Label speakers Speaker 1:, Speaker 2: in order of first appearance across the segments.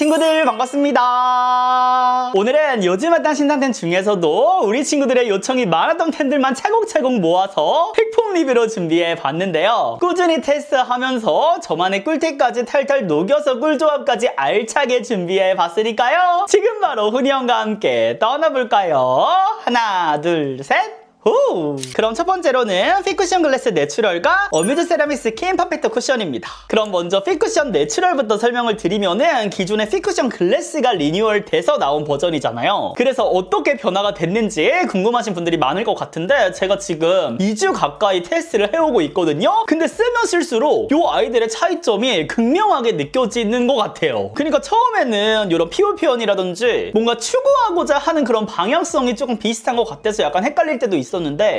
Speaker 1: 친구들 반갑습니다. 오늘은 요즘 핫한 신상템 중에서도 우리 친구들의 요청이 많았던 템들만 차곡차곡 모아서 팩폼 리뷰로 준비해 봤는데요. 꾸준히 테스트하면서 저만의 꿀팁까지 탈탈 녹여서 꿀조합까지 알차게 준비해 봤으니까요. 지금 바로 훈이 형과 함께 떠나볼까요? 하나, 둘, 셋! 오! 그럼 첫 번째로는 핏쿠션 글래스 내추럴과 어뮤즈 세라믹 스킨 퍼펙트 쿠션입니다. 그럼 먼저 핏쿠션 내추럴부터 설명을 드리면은 기존의 핏쿠션 글래스가 리뉴얼 돼서 나온 버전이잖아요. 그래서 어떻게 변화가 됐는지 궁금하신 분들이 많을 것 같은데 제가 지금 2주 가까이 테스트를 해오고 있거든요. 근데 쓰면 쓸수록 이 아이들의 차이점이 극명하게 느껴지는 것 같아요. 그러니까 처음에는 이런 피부 표현이라든지 뭔가 추구하고자 하는 그런 방향성이 조금 비슷한 것 같아서 약간 헷갈릴 때도 있었는데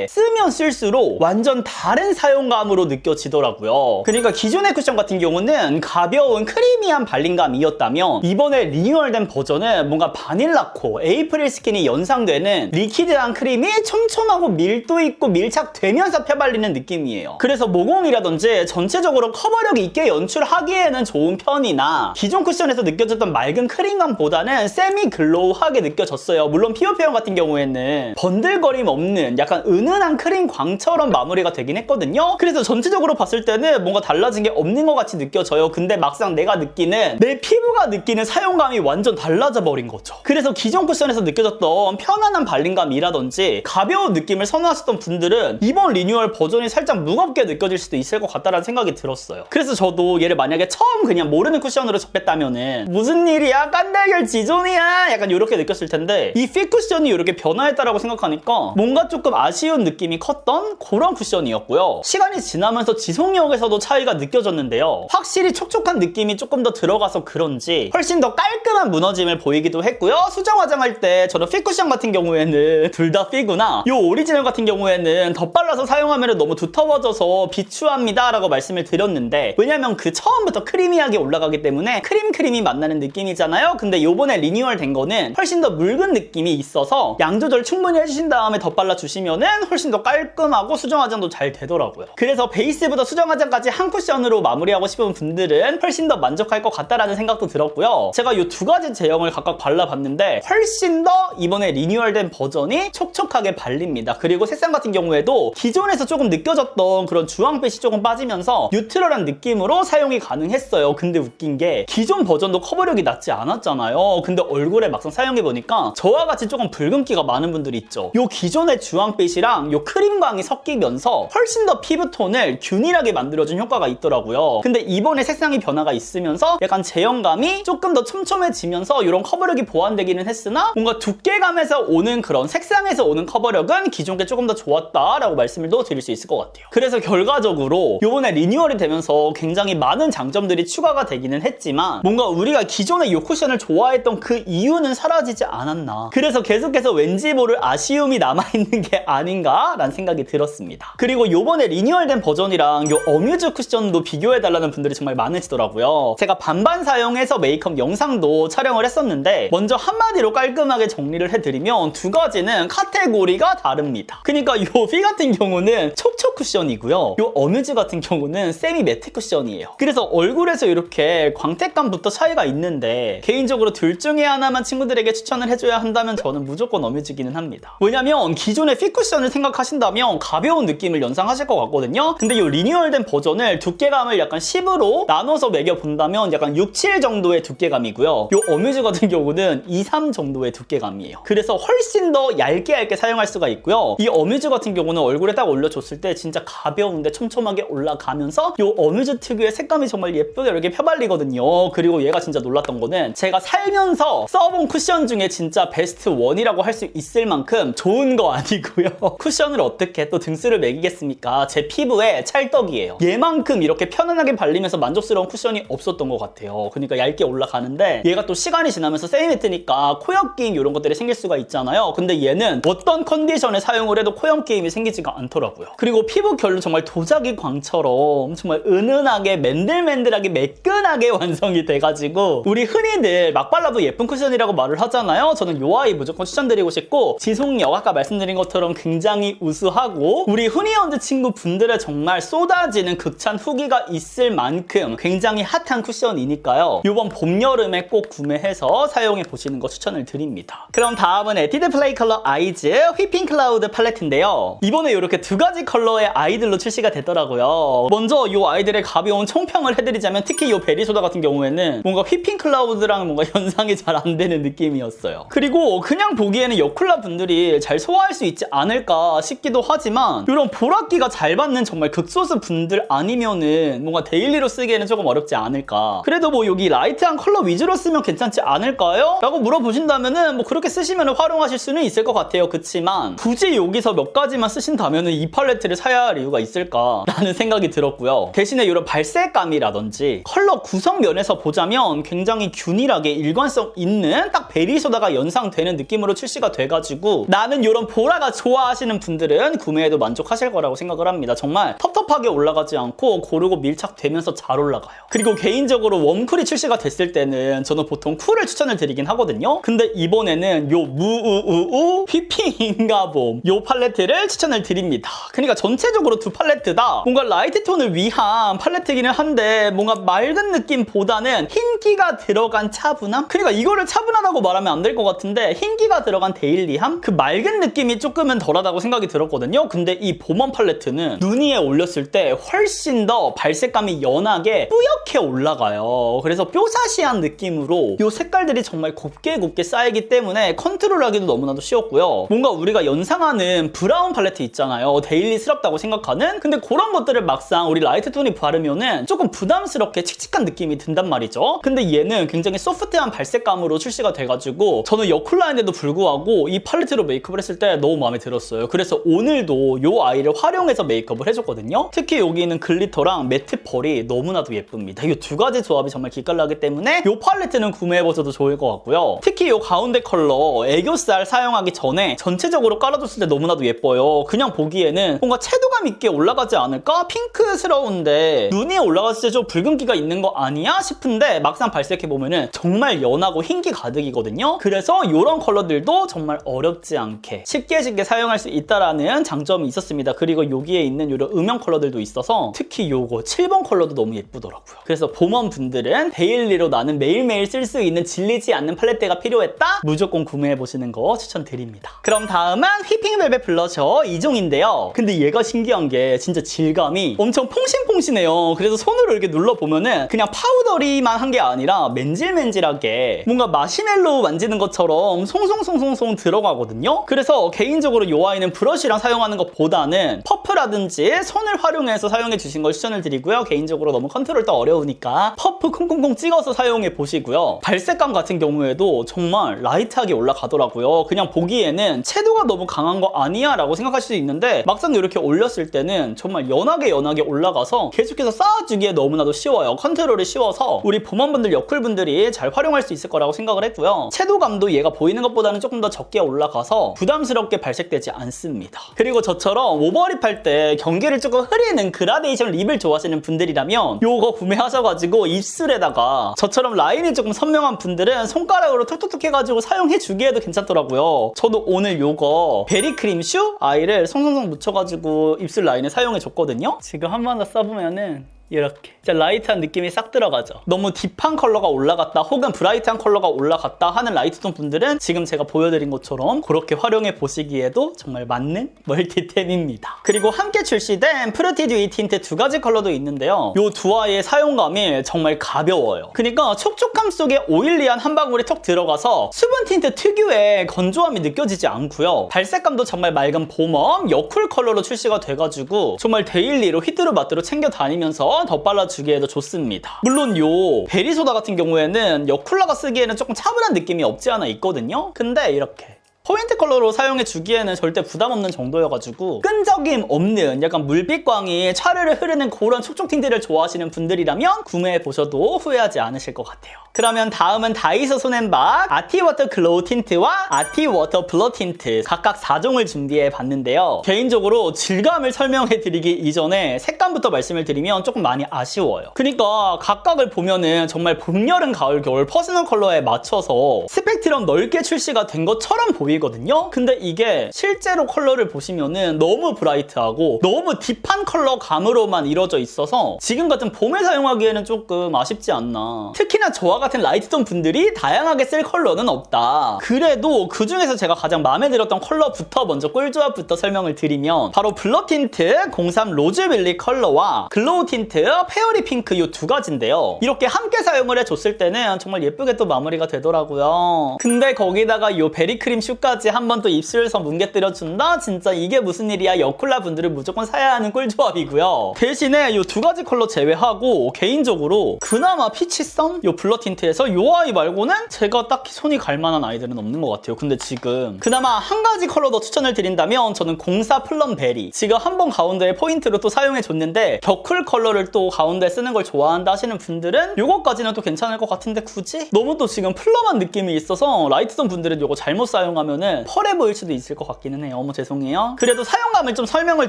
Speaker 1: 쓰면 쓸수록 완전 다른 사용감으로 느껴지더라고요. 그러니까 기존의 쿠션 같은 경우는 가벼운 크리미한 발림감이었다면 이번에 리뉴얼된 버전은 뭔가 바닐라코, 에이프릴 스킨이 연상되는 리퀴드한 크림이 촘촘하고 밀도 있고 밀착되면서 펴발리는 느낌이에요. 그래서 모공이라든지 전체적으로 커버력 있게 연출하기에는 좋은 편이나 기존 쿠션에서 느껴졌던 맑은 크림감보다는 세미 글로우하게 느껴졌어요. 물론 피부 표현 같은 경우에는 번들거림 없는 약간 은은한 크림 광처럼 마무리가 되긴 했거든요. 그래서 전체적으로 봤을 때는 뭔가 달라진 게 없는 것 같이 느껴져요. 근데 막상 내가 느끼는, 내 피부가 느끼는 사용감이 완전 달라져 버린 거죠. 그래서 기존 쿠션에서 느껴졌던 편안한 발림감이라든지 가벼운 느낌을 선호하셨던 분들은 이번 리뉴얼 버전이 살짝 무겁게 느껴질 수도 있을 것 같다라는 생각이 들었어요. 그래서 저도 얘를 만약에 처음 그냥 모르는 쿠션으로 접했다면은 무슨 일이야? 깐달걀 지존이야? 약간 이렇게 느꼈을 텐데 이 핏 쿠션이 이렇게 변화했다라고 생각하니까 뭔가 조금 아쉬운 느낌이 컸던 그런 쿠션이었고요. 시간이 지나면서 지속력에서도 차이가 느껴졌는데요. 확실히 촉촉한 느낌이 조금 더 들어가서 그런지 훨씬 더 깔끔한 무너짐을 보이기도 했고요. 수정 화장할 때 저는 핏 쿠션 같은 경우에는 둘 다 핏구나, 이 오리지널 같은 경우에는 덧발라서 사용하면 너무 두터워져서 비추합니다 라고 말씀을 드렸는데, 왜냐면 그 처음부터 크리미하게 올라가기 때문에 크림이 만나는 느낌이잖아요. 근데 요번에 리뉴얼 된 거는 훨씬 더 묽은 느낌이 있어서 양 조절 충분히 해주신 다음에 덧발라 주시면은 훨씬 더 깔끔하고 수정 화장도 잘 되더라고요. 그래서 베이스부터 수정 화장까지 한 쿠션으로 마무리하고 싶은 분들은 훨씬 더 만족할 것 같다라는 생각도 들었고요. 제가 이 두 가지 제형을 각각 발라봤는데 훨씬 더 이번에 리뉴얼된 버전이 촉촉하게 발립니다. 그리고 색상 같은 경우에도 기존에서 조금 느껴졌던 그런 주황빛이 조금 빠지면서 뉴트럴한 느낌으로 사용이 가능했어요. 근데 웃긴 게 기존 버전도 커버력이 낮지 않았잖아요. 근데 얼굴에 막상 사용해보니까 저와 같이 조금 붉은기가 많은 분들이 있죠. 요 기존의 주황빛이랑 요 크림광이 섞이면서 훨씬 더 피부톤을 균일하게 만들어준 효과가 있더라고요. 근데 이번에 색상이 변화가 있으면서 약간 제형감이 조금 더 촘촘해지면서 이런 커버력이 보완되기는 했으나 뭔가 두께감에서 오는 그런 색상에서 오는 커버력은 기존 게 조금 더 좋았다라고 말씀을 또 드릴 수 있을 것 같아요. 그래서 결과적으로 이번에 리뉴얼이 되면서 굉장히 많은 장점들이 추가가 되기는 했지만 뭔가 우리가 기존에 이 쿠션을 좋아했던 그 이유는 사라지지 않았나, 그래서 계속해서 왠지 모를 아쉬움이 남아있는 게 아닌가 라는 생각이 들었습니다. 그리고 요번에 리뉴얼된 버전이랑 요 어뮤즈 쿠션도 비교해달라는 분들이 정말 많으시더라고요. 제가 반반 사용해서 메이크업 영상도 촬영을 했었는데 먼저 한마디로 깔끔하게 정리를 해드리면 두 가지는 카테고리가 다릅니다. 그러니까 요 피 같은 경우는 촉촉 쿠션이고요. 요 어뮤즈 같은 경우는 세미 매트 쿠션이에요. 그래서 얼굴에서 이렇게 광택감부터 차이가 있는데 개인적으로 둘 중에 하나만 친구들에게 추천을 해줘야 한다면 저는 무조건 어뮤즈기는 합니다. 왜냐면 기존의 핏 쿠션을 생각하신다면 가벼운 느낌을 연상하실 것 같거든요. 근데 이 리뉴얼된 버전을 두께감을 약간 10으로 나눠서 매겨본다면 약간 6, 7 정도의 두께감이고요. 이 어뮤즈 같은 경우는 2, 3 정도의 두께감이에요. 그래서 훨씬 더 얇게 사용할 수가 있고요. 이 어뮤즈 같은 경우는 얼굴에 딱 올려줬을 때 진짜 가벼운데 촘촘하게 올라가면서 이 어뮤즈 특유의 색감이 정말 예쁘게 이렇게 펴발리거든요. 그리고 얘가 진짜 놀랐던 거는 제가 살면서 써본 쿠션 중에 진짜 베스트 1이라고 할 수 있을 만큼 좋은 거 아니고요. 쿠션을 어떻게 또 등수를 매기겠습니까? 제 피부에 찰떡이에요. 얘만큼 이렇게 편안하게 발리면서 만족스러운 쿠션이 없었던 것 같아요. 그러니까 얇게 올라가는데 얘가 또 시간이 지나면서 세미매트니까 코염기임 이런 것들이 생길 수가 있잖아요. 근데 얘는 어떤 컨디션에 사용을 해도 코염기임이 생기지가 않더라고요. 그리고 피부 결로 정말 도자기 광처럼 정말 은은하게 맨들맨들하게 매끈하게 완성이 돼가지고 우리 흔히들 막 발라도 예쁜 쿠션이라고 말을 하잖아요. 저는 요 아이 무조건 추천드리고 싶고 지속력 아까 말씀드린 것처럼 것처럼 굉장히 우수하고 우리 후니언즈 친구분들의 정말 쏟아지는 극찬 후기가 있을 만큼 굉장히 핫한 쿠션이니까요. 이번 봄, 여름에 꼭 구매해서 사용해 보시는 거 추천을 드립니다. 그럼 다음은 에뛰드 플레이 컬러 아이즈 휘핑 클라우드 팔레트인데요. 이번에 이렇게 두 가지 컬러의 아이들로 출시가 되더라고요. 먼저 이 아이들의 가벼운 총평을 해드리자면 특히 이 베리소다 같은 경우에는 뭔가 휘핑 클라우드랑 뭔가 연상이 잘 안 되는 느낌이었어요. 그리고 그냥 보기에는 여쿨라 분들이 잘 소화할 수 있지 않을까 싶기도 하지만 이런 보랏기가 잘 받는 정말 극소수 분들 아니면은 뭔가 데일리로 쓰기에는 조금 어렵지 않을까. 그래도 뭐 여기 라이트한 컬러 위주로 쓰면 괜찮지 않을까요? 라고 물어보신다면은 뭐 그렇게 쓰시면 활용하실 수는 있을 것 같아요. 그치만 굳이 여기서 몇 가지만 쓰신다면은 이 팔레트를 사야 할 이유가 있을까 라는 생각이 들었고요. 대신에 이런 발색감이라든지 컬러 구성 면에서 보자면 굉장히 균일하게 일관성 있는 딱 베리소다가 연상되는 느낌으로 출시가 돼가지고 나는 이런 보라가 좋아하시는 분들은 구매해도 만족하실 거라고 생각을 합니다. 정말 텁텁하게 올라가지 않고 고르고 밀착되면서 잘 올라가요. 그리고 개인적으로 웜쿨이 출시가 됐을 때는 저는 보통 쿨을 추천을 드리긴 하거든요. 근데 이번에는 요 무우우우 휘핑인가봄 요 팔레트를 추천을 드립니다. 그러니까 전체적으로 두 팔레트 다 뭔가 라이트 톤을 위한 팔레트기는 한데 뭔가 맑은 느낌보다는 흰기가 들어간 차분함? 그러니까 이거를 차분하다고 말하면 안 될 것 같은데 흰기가 들어간 데일리함? 그 맑은 느낌이 조금은 덜하다고 생각이 들었거든요. 근데 이 봄원 팔레트는 눈 위에 올렸을 때 훨씬 더 발색감이 연하게 뿌옇게 올라가요. 그래서 뾰사시한 느낌으로 이 색깔들이 정말 곱게 쌓이기 때문에 컨트롤하기도 너무나도 쉬웠고요. 뭔가 우리가 연상하는 브라운 팔레트 있잖아요. 데일리스럽다고 생각하는? 근데 그런 것들을 막상 우리 라이트 톤이 바르면은 조금 부담스럽게 칙칙한 느낌이 든단 말이죠. 근데 얘는 굉장히 소프트한 발색감으로 출시가 돼가지고 저는 여쿨라인데도 불구하고 이 팔레트로 메이크업을 했을 때 너무 마음에 들었어요. 그래서 오늘도 이 아이를 활용해서 메이크업을 해줬거든요. 특히 여기 있는 글리터랑 매트 펄이 너무나도 예쁩니다. 이 두 가지 조합이 정말 기깔나기 때문에 이 팔레트는 구매해보셔도 좋을 것 같고요. 특히 이 가운데 컬러 애교살 사용하기 전에 전체적으로 깔아줬을 때 너무나도 예뻐요. 그냥 보기에는 뭔가 채도감 있게 올라가지 않을까? 핑크스러운데 눈이 올라갔을 때 좀 붉은기가 있는 거 아니야? 싶은데 막상 발색해보면은 정말 연하고 흰기 가득이거든요. 그래서 이런 컬러들도 정말 어렵지 않게 쉽게 사용할 수 있다라는 장점이 있었습니다. 그리고 여기에 있는 이런 음영 컬러들도 있어서 특히 요거 7번 컬러도 너무 예쁘더라고요. 그래서 봄원 분들은 데일리로 나는 매일매일 쓸 수 있는 질리지 않는 팔레트가 필요했다? 무조건 구매해보시는 거 추천드립니다. 그럼 다음은 휘핑벨벳 블러셔 2종인데요. 근데 얘가 신기한 게 진짜 질감이 엄청 퐁신퐁신해요. 그래서 손으로 이렇게 눌러보면은 그냥 파우더리만 한 게 아니라 맨질맨질하게 뭔가 마시멜로우 만지는 것처럼 송송송송송 들어가거든요. 그래서 개인적으로 이 아이는 브러쉬랑 사용하는 것보다는 퍼프라든지 손을 활용해서 사용해 주신 걸 추천을 드리고요. 개인적으로 너무 컨트롤 또 어려우니까 퍼프 콩콩콩 찍어서 사용해 보시고요. 발색감 같은 경우에도 정말 라이트하게 올라가더라고요. 그냥 보기에는 채도가 너무 강한 거 아니야? 라고 생각하실 수 있는데 막상 이렇게 올렸을 때는 정말 연하게 올라가서 계속해서 쌓아주기에 너무나도 쉬워요. 컨트롤이 쉬워서 우리 봄원분들, 여쿨분들이 잘 활용할 수 있을 거라고 생각을 했고요. 채도감도 얘가 보이는 것보다는 조금 더 적게 올라가서 부담스럽게 발색되지 않습니다. 그리고 저처럼 오버립 할 때 경계를 조금 흐리는 그라데이션 립을 좋아하시는 분들이라면 요거 구매하셔가지고 입술에다가 저처럼 라인이 조금 선명한 분들은 손가락으로 톡톡톡 해가지고 사용해주기에도 괜찮더라고요. 저도 오늘 요거 베리크림 슈 아이를 송송송 묻혀가지고 입술 라인에 사용해줬거든요. 지금 한 번 더 써보면은 이렇게 진짜 라이트한 느낌이 싹 들어가죠. 너무 딥한 컬러가 올라갔다 혹은 브라이트한 컬러가 올라갔다 하는 라이트톤 분들은 지금 제가 보여드린 것처럼 그렇게 활용해 보시기에도 정말 맞는 멀티템입니다. 그리고 함께 출시된 프루티 듀이 틴트 두 가지 컬러도 있는데요. 이 두 아이의 사용감이 정말 가벼워요. 그러니까 촉촉함 속에 오일리한 한 방울이 톡 들어가서 수분 틴트 특유의 건조함이 느껴지지 않고요. 발색감도 정말 맑은 봄웜 여쿨 컬러로 출시가 돼가지고 정말 데일리로 휘뚜루마뚜루 챙겨 다니면서 덧발라주기에도 좋습니다. 물론 요 베리소다 같은 경우에는 여쿨라가 쓰기에는 조금 차분한 느낌이 없지 않아 있거든요. 근데 이렇게 포인트 컬러로 사용해주기에는 절대 부담 없는 정도여가지고 끈적임 없는 약간 물빛광이 차르르 흐르는 그런 촉촉 틴트를 좋아하시는 분들이라면 구매해보셔도 후회하지 않으실 것 같아요. 그러면 다음은 다이소 손앤박 아티워터 글로우 틴트와 아티워터 블러 틴트 각각 4종을 준비해봤는데요. 개인적으로 질감을 설명해드리기 이전에 색감부터 말씀을 드리면 조금 많이 아쉬워요. 그러니까 각각을 보면은 정말 봄, 여름, 가을, 겨울 퍼스널 컬러에 맞춰서 스펙트럼 넓게 출시가 된 것처럼 보이고 보이거든요. 근데 이게 실제로 컬러를 보시면은 너무 브라이트하고 너무 딥한 컬러 감으로만 이루어져 있어서 지금 같은 봄에 사용하기에는 조금 아쉽지 않나. 특히나 저와 같은 라이트톤 분들이 다양하게 쓸 컬러는 없다. 그래도 그 중에서 제가 가장 마음에 들었던 컬러부터 먼저 꿀조합부터 설명을 드리면 바로 블러 틴트 03 로즈빌리 컬러와 글로우 틴트 페어리 핑크 이 두 가지인데요. 이렇게 함께 사용을 해줬을 때는 정말 예쁘게 또 마무리가 되더라고요. 근데 거기다가 이 베리크림 슈까지 한 번 또 입술에서 뭉개뜨려준다? 진짜 이게 무슨 일이야. 여쿨라 분들은 무조건 사야 하는 꿀조합이고요. 대신에 이 두 가지 컬러 제외하고 개인적으로 그나마 피치썸 이 블러 틴트에서 이 아이 말고는 제가 딱히 손이 갈 만한 아이들은 없는 것 같아요. 근데 지금 그나마 한 가지 컬러 더 추천을 드린다면 저는 04 플럼베리 지금 한번 가운데에 포인트로 또 사용해줬는데 겨쿨 컬러를 또 가운데 쓰는 걸 좋아한다 하시는 분들은 이거까지는 또 괜찮을 것 같은데 굳이? 너무 또 지금 플럼한 느낌이 있어서 라이트톤 분들은 이거 잘못 사용하면은 펄해 보일 수도 있을 것 같기는 해요. 어머 죄송해요. 그래도 사용감을 좀 설명을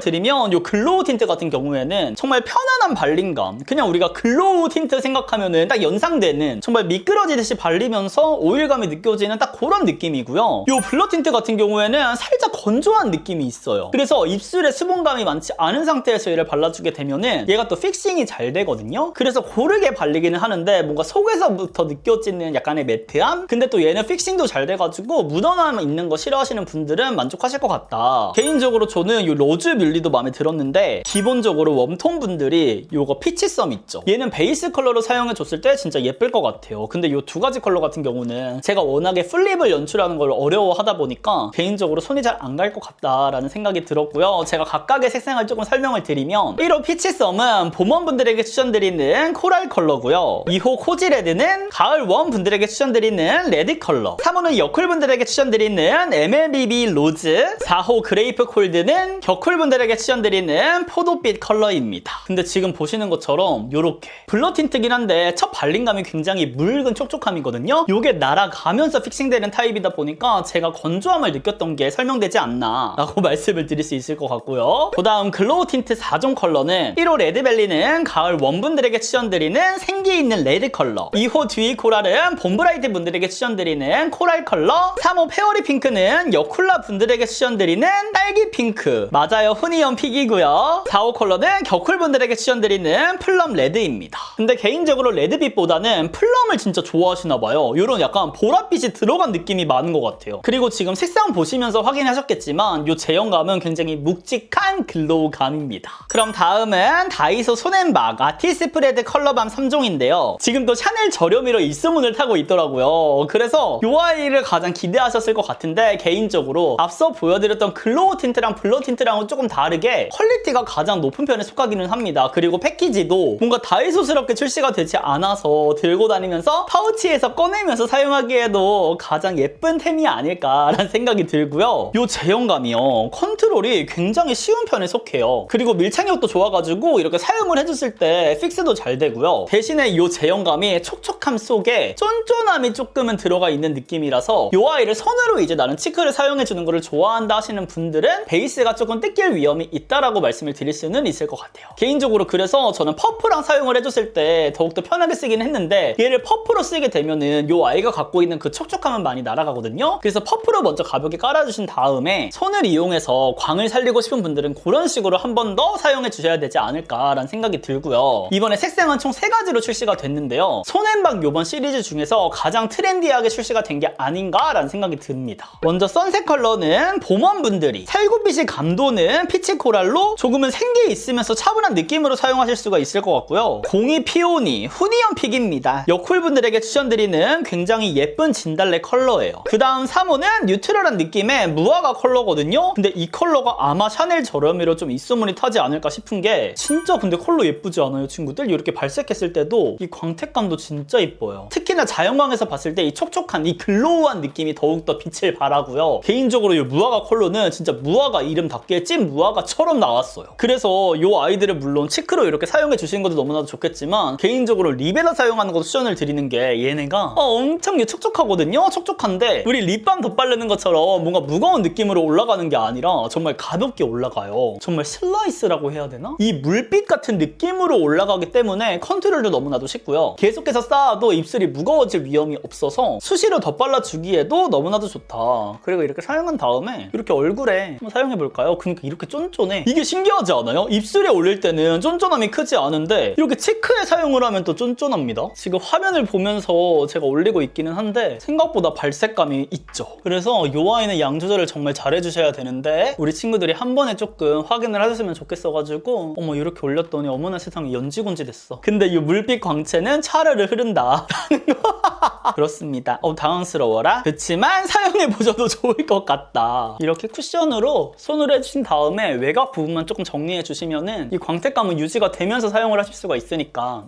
Speaker 1: 드리면 이 글로우 틴트 같은 경우에는 정말 편안한 발림감, 그냥 우리가 글로우 틴트 생각하면은 딱 연상되는 정말 미끄러지듯이 발리면서 오일감이 느껴지는 딱 그런 느낌이고요. 이 블러 틴트 같은 경우에는 살짝 건조한 느낌이 있어요. 그래서 입술에 수분감이 많지 않은 상태에서 얘를 발라주게 되면은 얘가 또 픽싱이 잘 되거든요. 그래서 고르게 발리기는 하는데 뭔가 속에서부터 느껴지는 약간의 매트함? 근데 또 얘는 픽싱도 잘 돼가지고 묻어남 있는 거 싫어하시는 분들은 만족하실 것 같다. 개인적으로 저는 이 로즈 뮬리도 마음에 들었는데 기본적으로 웜톤 분들이 이거 피치썸 있죠. 얘는 베이스 컬러로 사용해줬을 때 진짜 예쁠 것 같아요. 근데 이 두 가지 컬러 같은 경우는 제가 워낙에 플립을 연출하는 걸 어려워하다 보니까 개인적으로 손이 잘 안 갈 것 같다라는 생각이 들었고요. 제가 각각의 색상을 조금 설명을 드리면 1호 피치썸은 봄웜분들에게 추천드리는 코랄 컬러고요. 2호 코지레드는 가을 웜 분들에게 추천드리는 레드 컬러, 3호는 여쿨 분들에게 추천드리는 MLBB 로즈, 4호 그레이프 콜드는 겨쿨 분들에게 추천드리는 포도빛 컬러입니다. 근데 지금 보시는 것처럼 이렇게 블러 틴트긴 한데 첫 발림감이 굉장히 묽은 촉촉함이거든요. 이게 날아가면서 픽싱되는 타입이다 보니까 제가 건조함을 느꼈던 게 설명되지 않나 라고 말씀을 드릴 수 있을 것 같고요. 그 다음 글로우 틴트 4종 컬러는 1호 레드벨리는 가을 웜분들에게 추천드리는 생기 있는 레드 컬러, 2호 듀이 코랄은 봄브라이트 분들에게 추천드리는 코랄 컬러, 3호 페어리 핑크는 여쿨라 분들에게 추천드리는 딸기 핑크, 맞아요 후니언 픽이고요. 4호 컬러는 겨쿨 분들에게 추천드리는 플럼 레드입니다. 근데 개인적으로 레드빛보다는 플럼을 진짜 좋아하시나봐요. 이런 약간 보랏빛이 들어간 느낌이 많은 것 같아요. 그리고 지금 색상 보시면서 확인하셨겠지만 이 제형감은 굉장히 묵직한 글로우감입니다. 그럼 다음은 다이소 손앤박 아티스프레드 컬러밤 3종인데요. 지금 또 샤넬 저렴이로 입소문을 타고 있더라고요. 그래서 이 아이를 가장 기대하셨을 것 같은데 개인적으로 앞서 보여드렸던 글로우 틴트랑 블러 틴트랑은 조금 다르게 퀄리티가 가장 높은 편에 속하기는 합니다. 그리고 패키지도 뭔가 다이소스럽게 출시가 되지 않아서 들고 다니면서 파우치에서 꺼내면서 사용하기에도 가장 예쁜 템이 아닐까라는 생각이 들고요. 이 제형감이요. 컨트롤이 굉장히 쉬운 편에 속해요. 그리고 밀착력도 좋아가지고 이렇게 사용을 해줬을 때 픽스도 잘 되고요. 대신에 이 제형감이 촉촉함 속에 쫀쫀함이 조금은 들어가 있는 느낌이라서 이 아이를 손으로 이제 나는 치크를 사용해주는 거를 좋아한다 하시는 분들은 베이스가 조금 뜯길 위험이 있다라고 말씀을 드릴 수는 있을 것 같아요. 개인적으로 그래서 저는 퍼프랑 사용을 해줬을 때 더욱더 편하게 쓰긴 했는데 얘를 퍼프로 쓰게 되면은 이 아이가 갖고 있는 그 촉촉함은 많이 날아가거든요. 그래서 퍼프로 먼저 가볍게 깔아주신 다음에 손을 이용해서 광을 살리고 싶은 분들은 그런 식으로 한 번 더 사용해 주셔야 되지 않을까라는 생각이 들고요. 이번에 색상은 총 3가지로 출시가 됐는데요. 손앤박 요번 시리즈 중에서 가장 트렌디하게 출시가 된 게 아닌가라는 생각이 듭니다. 먼저 선셋 컬러는 봄웜분들이, 살구빛이 감도는 피치 코랄로 조금은 생기 있으면서 차분한 느낌으로 사용하실 수가 있을 것 같고요. 02 피오니 후니언 픽입니다. 여쿨분들에게 추천드리는 굉장히 예쁜 진달래 컬러예요. 그 다음 3호는 뉴트럴한 느낌의 무화과 컬러거든요. 근데 이 컬러가 아마 샤넬 저렴이로 좀 입소문이 타지 않을까 싶은 게 진짜 근데 컬러 예쁘지 않아요 친구들? 이렇게 발색했을 때도 이 광택감도 진짜 예뻐요. 특히나 자연광에서 봤을 때 이 촉촉한 이 글로우한 느낌이 더욱더 빛을 발하고요. 개인적으로 이 무화과 컬러는 진짜 무화과 이름답게 찐 무화과처럼 나왔어요. 그래서 이 아이들을 물론 치크로 이렇게 사용해 주시는 것도 너무나도 좋겠지만 개인적으로 립에다 사용하는 것도 추천을 드리는 게 얘네가 엄청 촉촉하거든요. 촉촉한데 우리 립밤 덧바르는 것처럼 뭔가 무거운 느낌으로 올라가는 게 아니라 정말 가볍게 올라가요. 정말 슬라이스라고 해야 되나? 이 물빛 같은 느낌으로 올라가기 때문에 컨트롤도 너무나도 쉽고요. 계속해서 쌓아도 입술이 무거워질 위험이 없어서 수시로 덧발라주기에도 너무나도 좋다. 그리고 이렇게 사용한 다음에 이렇게 얼굴에 한번 사용해볼까요? 그러니까 이렇게 쫀쫀해. 이게 신기하지 않아요? 입술에 올릴 때는 쫀쫀함이 크지 않은데 이렇게 치크에 사용을 하면 또 쫀쫀합니다. 지금 화면을 보면서 제가 올리고 있기는 한데 생각보다 발색감이 있죠. 그래서 이 아이는 양 조절을 정말 잘해주셔야 되는데 우리 친구들이 한 번에 조금 확인을 하셨으면 좋겠어가지고 어머 이렇게 올렸더니 어머나 세상에 연지곤지 됐어. 근데 이 물빛 광채는 차르르 흐른다 라는 거. 그렇습니다. 당황스러워라. 그렇지만 사용해보셔도 좋을 것 같다. 이렇게 쿠션으로 손으로 해주신 다음에 외곽 부분만 조금 정리해주시면은 이 광택감은 유지가 되면서 사용을 하실 수가 있으니까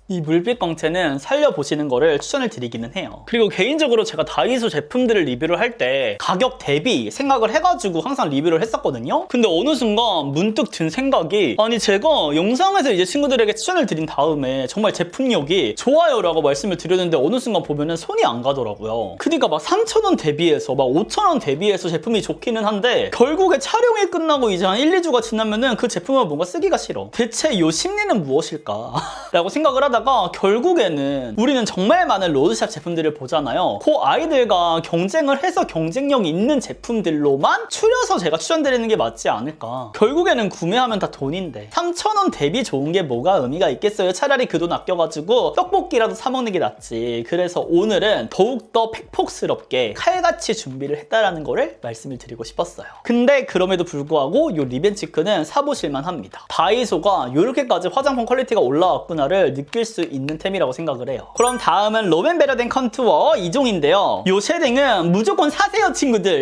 Speaker 1: 이 물빛 광채는 살려보시는 거를 추천을 드리기는 해요. 그리고 개인적으로 제가 다이소 제품들을 리뷰를 할 때 가격 대비 생각을 해가지고 항상 리뷰를 했었거든요. 근데 어느 순간 문득 든 생각이 아니 제가 영상에서 이제 친구들에게 추천을 드린 다음에 정말 제품력이 좋아요 라고 말씀을 드렸는데 어느 순간 보면은 손이 안 가더라고요. 그러니까 막 3,000원 대비해서 막 5,000원 대비해서 제품이 좋기는 한데 결국에 촬영이 끝나고 이제 한 1, 2주가 지나면은 그 제품을 뭔가 쓰기가 싫어. 대체 요 심리는 무엇일까? 라고 생각을 하다가 결국에는 우리는 정말 많은 로드샵 제품들을 보잖아요. 그 아이들과 경쟁을 해서 경쟁력 있는 제품들로만 추려서 제가 추천드리는 게 맞지 않을까. 결국에는 구매하면 다 돈인데 3,000원 대비 좋은 게 뭐가 의미가 있겠어요. 차라리 그 돈 아껴가지고 떡볶이라도 사 먹는 게 낫지. 그래서 오늘은 더욱더 팩폭스럽게 칼같이 준비를 했다라는 거를 말씀을 드리고 싶었어요. 근데 그럼에도 불구하고 이 리벤치크는 사보실만 합니다. 다이소가 이렇게까지 화장품 퀄리티가 올라왔구나를 느낄 수 있는 템이라고 생각을 해요. 그럼 다음은 롬앤 베러덴 컨투어 2종인데요. 이 쉐딩은 무조건 사세요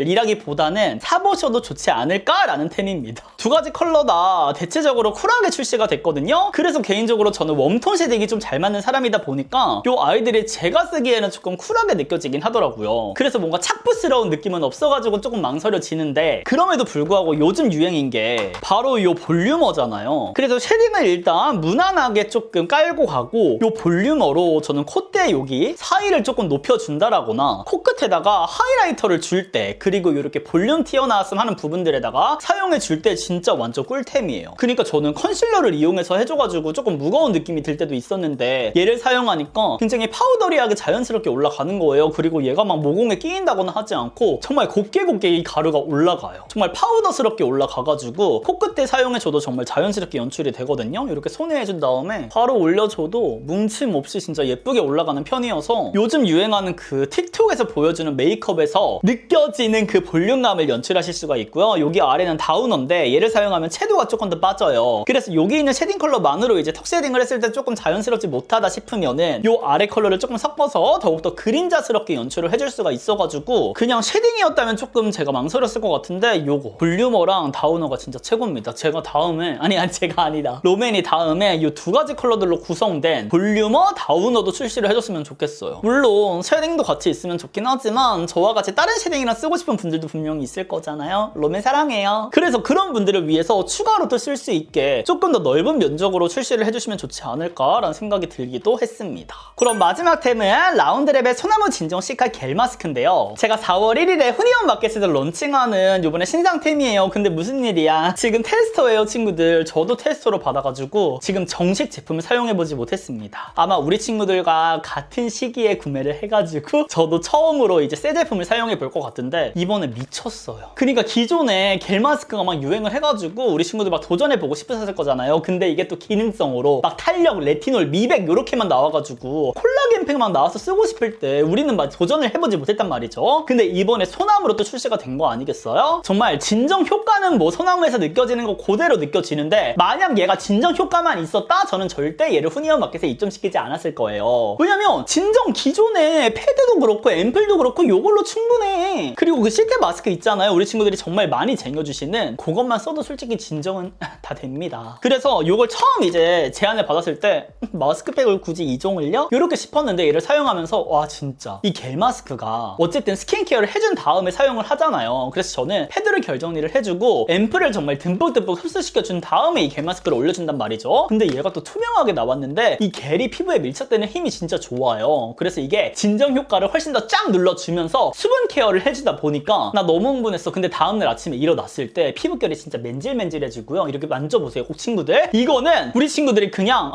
Speaker 1: 친구들이라기보다는 사보셔도 좋지 않을까라는 템입니다. 두 가지 컬러 다 대체적으로 쿨하게 출시가 됐거든요. 그래서 개인적으로 저는 웜톤 쉐딩이 좀 잘 맞는 사람이다 보니까 이 아이들이 제가 쓰기에는 조금 쿨하게 느껴지긴 하더라고요. 그래서 뭔가 착부스러운 느낌은 없어가지고 조금 망설여지는데 그럼에도 불구하고 요즘 유행인 게 바로 이 볼륨어잖아요. 그래서 쉐딩을 일단 무난하게 조금 깔고 가고 이 볼륨어로 저는 콧대 여기 사이를 조금 높여준다라거나 코끝에다가 하이라이터를 줄 때 그리고 이렇게 볼륨 튀어나왔음 하는 부분들에다가 사용해 줄 때 진짜 완전 꿀템이에요. 그러니까 저는 컨실러를 이용해서 해줘가지고 조금 무거운 느낌이 들 때도 있었는데 얘를 사용하니까 굉장히 파우더리하게 자연스럽게 올라가는 거예요. 그리고 얘가 막 모공에 끼인다거나 하지 않고 정말 곱게 이 가루가 올라가요. 정말 파우더스럽게 올라가가지고 코끝에 사용해줘도 정말 자연스럽게 연출이 되거든요. 이렇게 손에 해준 다음에 바로 올려줘도 뭉침 없이 진짜 예쁘게 올라가는 편이어서 요즘 유행하는 그 틱톡에서 보여주는 메이크업에서 느껴지는 그 볼륨감을 연출하실 수가 있고요. 여기 아래는 다우너인데 얘를 사용하면 채도가 조금 더 빠져요. 그래서 여기 있는 쉐딩 컬러만으로 이제 턱 쉐딩을 했을 때 조금 자연스럽지 못하다 싶으면은 요 아래 컬러를 조금 섞어서 더욱더 그림자스럽게 연출을 해줄 수가 있어가지고 그냥 쉐딩이었다면 조금 제가 망설였을 것 같은데 요거 볼륨어랑 다우너가 진짜 최고입니다. 제가 다음에 제가 아니다. 롬앤이 다음에 이 두 가지 컬러들로 구성된 볼륨어, 다우너도 출시를 해줬으면 좋겠어요. 물론 쉐딩도 같이 있으면 좋긴 하지만 저와 같이 다른 쉐딩이랑 쓰고 싶은 분들도 분명히 있을 거잖아요. 롬앤 사랑해요. 그래서 그런 분들을 위해서 추가로 또 쓸 수 있게 조금 더 넓은 면적으로 출시를 해주시면 좋지 않을까라는 생각이 들기도 했습니다. 그럼 마지막 템은 라운드랩의 소나무 진정 시카 겔 마스크인데요. 제가 4월 1일에 후니온 마켓에서 런칭하는 이번에 신상템이에요. 근데 무슨 일이야. 지금 테스터예요 친구들. 저도 테스터로 받아가지고 지금 정식 제품을 사용해보지 못했습니다. 아마 우리 친구들과 같은 시기에 구매를 해가지고 저도 처음으로 이제 새 제품을 사용해볼 것 같은데 이번에 미쳤어요. 그러니까 기존에 겔 마스크가 막 유행을 해가지고 우리 친구들 막 도전해보고 싶으셨을 거잖아요. 근데 이게 또 기능성으로 막 탄력, 레티놀, 미백 요렇게만 나와가지고 콜라겐 팩만 나와서 쓰고 싶을 때 우리는 막 도전을 해보지 못했단 말이죠. 근데 이번에 소나무로 또 출시가 된 거 아니겠어요? 정말 진정 효과는 뭐 소나무에서 느껴지는 거 그대로 느껴지는데 만약 얘가 진정 효과만 있었다? 저는 절대 얘를 후니온 마켓에 입점시키지 않았을 거예요. 왜냐면 진정 기존에 패드도 그렇고 앰플도 그렇고 요걸로 충분해. 그리고 그 실태 마스크 있잖아요. 우리 친구들이 정말 많이 쟁여주시는 그것만 써도 솔직히 진정은 다 됩니다. 그래서 요걸 처음 이제 제안을 받았을 때 마스크팩을 굳이 2종을요? 이렇게 싶었는데 얘를 사용하면서 와 진짜 이 겔 마스크가 어쨌든 스킨케어를 해준 다음에 사용을 하잖아요. 그래서 저는 패드를 결정리를 해주고 앰플을 정말 듬뿍듬뿍 흡수시켜준 다음에 이 겔 마스크를 올려준단 말이죠. 근데 얘가 또 투명하게 나왔는데 이 겔이 피부에 밀착되는 힘이 진짜 좋아요. 그래서 이게 진정 효과를 훨씬 더 쫙 눌러주면서 수분 케어를 해주다 보니까 나 너무 흥분했어. 근데 다음날 아침에 일어났을 때 피부결이 진짜 맨질맨질해지고요. 이렇게 만져보세요 꼭 친구들. 이거는 우리 친구들이 그냥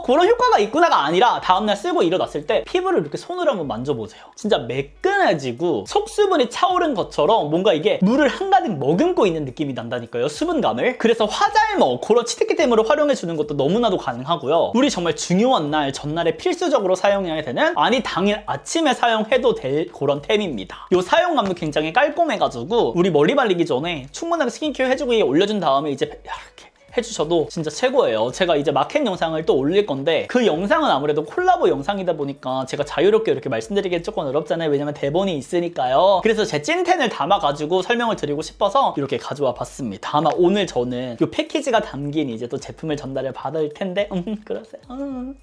Speaker 1: 그런 효과가 있구나가 아니라 다음날 쓰고 일어났을 때 피부를 이렇게 손으로 한번 만져보세요. 진짜 매끈해지고 속수분이 차오른 것처럼 뭔가 이게 물을 한가득 머금고 있는 느낌이 난다니까요. 수분감을. 그래서 화잘먹 그런 치트키템으로 활용해주는 것도 너무나도 가능하고요. 우리 정말 중요한 날 전날에 필수적으로 사용해야 되는, 아니 당일 아침에 사용해도 될 그런 템입니다. 이 사용감도 굉장히 깔끔해가지고 우리 머리 말리기 전에 충분하게 스킨케어 해주고 올려준 다음에 이제 이렇게 해주셔도 진짜 최고예요. 제가 이제 마켓 영상을 또 올릴 건데 그 영상은 아무래도 콜라보 영상이다 보니까 제가 자유롭게 이렇게 말씀드리기 조금 어렵잖아요. 왜냐면 대본이 있으니까요. 그래서 제 찐텐을 담아가지고 설명을 드리고 싶어서 이렇게 가져와 봤습니다. 아마 오늘 저는 이 패키지가 담긴 이제 또 제품을 전달을 받을 텐데 그러세요.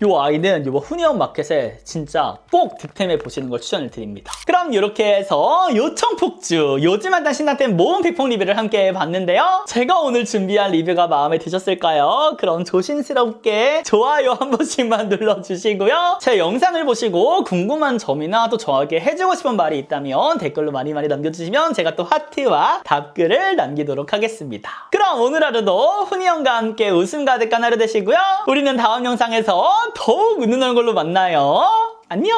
Speaker 1: 이 아이는 이번 후니언 마켓에 진짜 꼭 득템해 보시는 걸 추천을 드립니다. 그럼 이렇게 해서 요청 폭주 요즘 핫한 신상템 모음 픽폼 리뷰를 함께 해봤는데요. 제가 오늘 준비한 리뷰가 마음에 드셨을까요? 그럼 조심스럽게 좋아요 한 번씩만 눌러주시고요. 제 영상을 보시고 궁금한 점이나 또 저에게 해주고 싶은 말이 있다면 댓글로 많이 남겨주시면 제가 또 하트와 답글을 남기도록 하겠습니다. 그럼 오늘 하루도 훈이형과 함께 웃음 가득한 하루 되시고요. 우리는 다음 영상에서 더욱 웃는 얼굴로 만나요. 안녕.